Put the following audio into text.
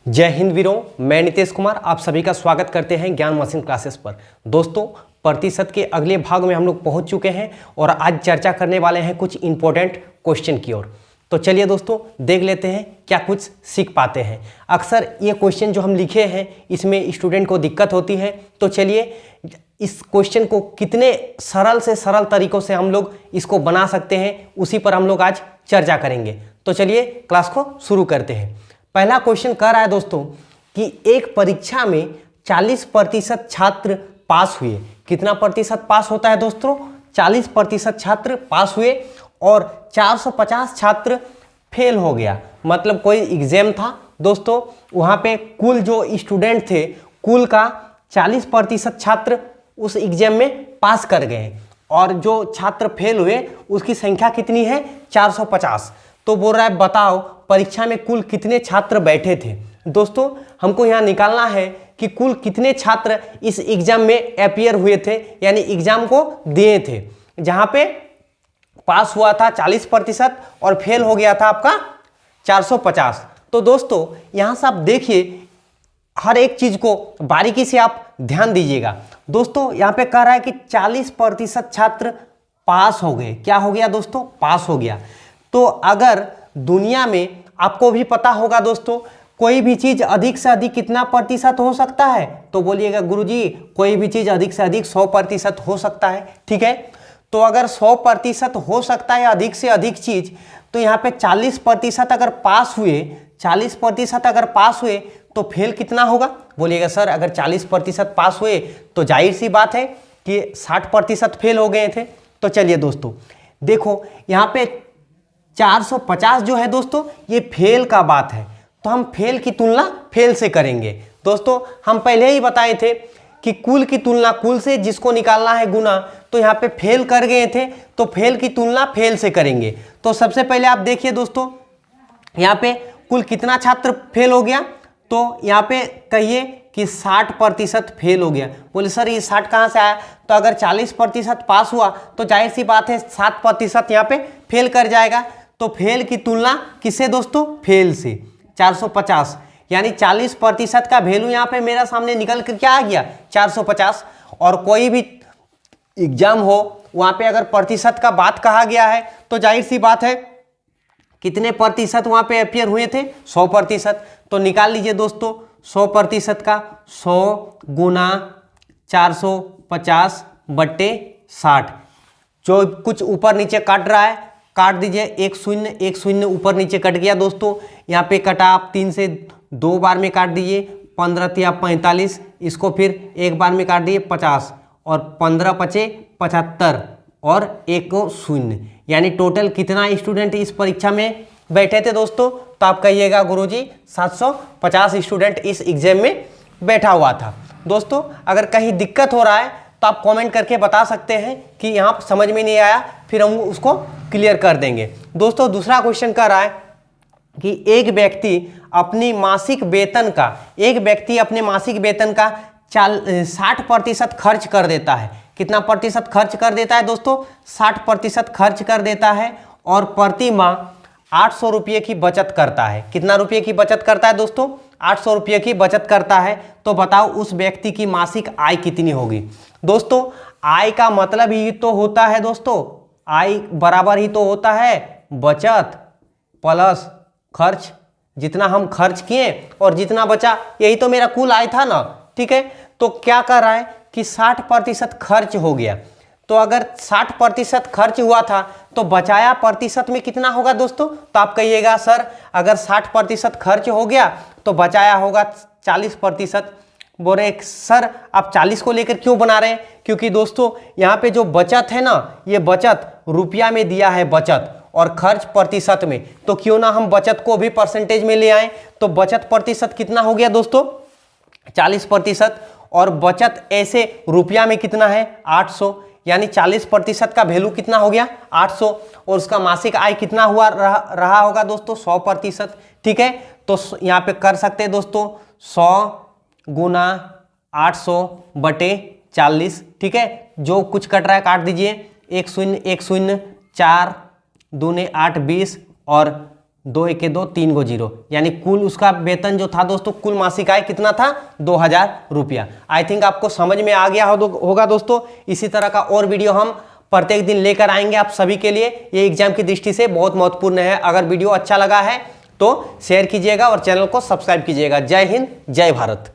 जय हिंद वीरों, मैं नितेश कुमार आप सभी का स्वागत करते हैं ज्ञान मशीन क्लासेस पर। दोस्तों, प्रतिशत के अगले भाग में हम लोग पहुंच चुके हैं और आज चर्चा करने वाले हैं कुछ इंपॉर्टेंट क्वेश्चन की ओर। तो चलिए दोस्तों, देख लेते हैं क्या कुछ सीख पाते हैं। अक्सर ये क्वेश्चन जो हम लिखे हैं इसमें स्टूडेंट को दिक्कत होती है, तो चलिए इस क्वेश्चन को कितने सरल से सरल तरीकों से हम लोग इसको बना सकते हैं उसी पर हम लोग आज चर्चा करेंगे। तो चलिए क्लास को शुरू करते हैं। पहला क्वेश्चन कह रहा है दोस्तों कि एक परीक्षा में 40% छात्र पास हुए। कितना प्रतिशत पास होता है दोस्तों? 40% छात्र पास हुए और 450 छात्र फेल हो गया। मतलब कोई एग्जाम था दोस्तों, वहाँ पे कुल जो स्टूडेंट थे कुल का 40% छात्र उस एग्जाम में पास कर गए और जो छात्र फेल हुए उसकी संख्या कितनी है? 450। तो बोल रहा है बताओ परीक्षा में कुल कितने छात्र बैठे थे। दोस्तों, हमको यहाँ निकालना है कि कुल कितने छात्र इस एग्जाम में अपीयर हुए थे, यानी एग्जाम को दिए थे, जहाँ पे पास हुआ था 40% और फेल हो गया था आपका 450। तो दोस्तों यहाँ से आप देखिए, हर एक चीज को बारीकी से आप ध्यान दीजिएगा। दोस्तों यहाँ पे कह रहा है कि 40% छात्र पास हो गए। क्या हो गया दोस्तों? पास हो गया। तो अगर दुनिया में आपको भी पता होगा दोस्तों, कोई भी चीज अधिक से अधिक कितना प्रतिशत हो सकता है? तो बोलिएगा गुरुजी कोई भी चीज अधिक से अधिक 100% हो सकता है। ठीक है, तो अगर 100% हो सकता है अधिक से अधिक चीज, तो यहाँ पे 40% अगर पास हुए, 40% अगर पास हुए तो फेल कितना होगा? बोलिएगा सर अगर 40% पास हुए तो जाहिर सी बात है कि 60% फेल हो गए थे। तो चलिए दोस्तों देखो, यहाँ पे 450 जो है दोस्तों ये फेल का बात है, तो हम फेल की तुलना फेल से करेंगे। दोस्तों हम पहले ही बताए थे कि कुल की तुलना कुल से, जिसको निकालना है गुना, तो यहाँ पे फेल कर गए थे तो फेल की तुलना फेल से करेंगे। तो सबसे पहले आप देखिए दोस्तों, यहाँ पे कुल कितना छात्र फेल हो गया? तो यहाँ पे कहिए कि 60% फेल हो गया। बोले सर ये 60 कहाँ से आया? तो अगर 40% पास हुआ तो जाहिर सी बात है 7% यहाँ पे फेल कर जाएगा। तो फेल की तुलना किससे दोस्तों? फेल से। 450 यानी 40% का वैल्यू यहाँ पे मेरा सामने निकल कर क्या आ गया? 450। और कोई भी एग्जाम हो वहाँ पे अगर प्रतिशत का बात कहा गया है तो जाहिर सी बात है कितने प्रतिशत वहाँ पे अपीयर हुए थे? 100%। तो निकाल लीजिए दोस्तों 100% का 100 गुना 450 बट्टे 60। जो कुछ ऊपर नीचे काट रहा है काट दीजिए, एक शून्य ऊपर नीचे कट गया दोस्तों। यहाँ पे कटा, आप 3 से 2 बार में काट दीजिए, 15 या 45, इसको फिर एक बार में काट दिए 50 और 15 पचे 75 और एक शून्य, यानी टोटल कितना स्टूडेंट इस परीक्षा में बैठे थे दोस्तों? तो आप कहिएगा गुरुजी 750 स्टूडेंट इस एग्जाम में बैठा हुआ था। दोस्तों अगर कहीं दिक्कत हो रहा है तो आप कमेंट करके बता सकते हैं कि यहाँ समझ में नहीं आया, फिर हम उसको क्लियर कर देंगे। दोस्तों दूसरा क्वेश्चन कर रहा है कि एक व्यक्ति अपने मासिक वेतन का 60% खर्च कर देता है। कितना प्रतिशत खर्च कर देता है दोस्तों? 60% खर्च कर देता है और प्रति माह 800 रुपये की बचत करता है। कितना रुपये की बचत करता है दोस्तों? 800 रुपये की बचत करता है। तो बताओ उस व्यक्ति की मासिक आय कितनी होगी? दोस्तों आय का मतलब ही तो होता है दोस्तों, आय बराबर ही तो होता है बचत प्लस खर्च। जितना हम खर्च किए और जितना बचा यही तो मेरा कुल आय था ना। ठीक है, तो क्या कर रहा है कि 60% खर्च हो गया। तो अगर 60% खर्च हुआ था तो बचाया प्रतिशत में कितना होगा दोस्तों? तो आप कहिएगा सर अगर 60% खर्च हो गया तो बचाया होगा 40%। बोल रहे सर आप 40 को लेकर क्यों बना रहे हैं? क्योंकि दोस्तों यहाँ पे जो बचत है ना, ये बचत रुपया में दिया है बचत और खर्च प्रतिशत में, तो क्यों ना हम बचत को भी परसेंटेज में ले आए। तो बचत प्रतिशत कितना हो गया दोस्तों? 40%। और बचत ऐसे रुपया में कितना है? 800, यानी 40% का वैल्यू कितना हो गया? 800। और उसका मासिक आय कितना हुआ रहा होगा दोस्तों? 100%। ठीक है, तो यहाँ पे कर सकते हैं दोस्तों 100 गुना 800 बटे 40। ठीक है, जो कुछ कट रहा है काट दीजिए, 1 शून्य 4 दूने 8 20 और 2 1 2 3 गो जीरो, यानी कुल उसका वेतन जो था दोस्तों, कुल मासिक आय कितना था 2000 रुपया। आई थिंक आपको समझ में आ गया होगा दोस्तों। इसी तरह का और वीडियो हम प्रत्येक दिन लेकर आएंगे आप सभी के लिए। ये एग्जाम की दृष्टि से बहुत महत्वपूर्ण है। अगर वीडियो अच्छा लगा है तो शेयर कीजिएगा और चैनल को सब्सक्राइब कीजिएगा। जय हिंद, जय भारत।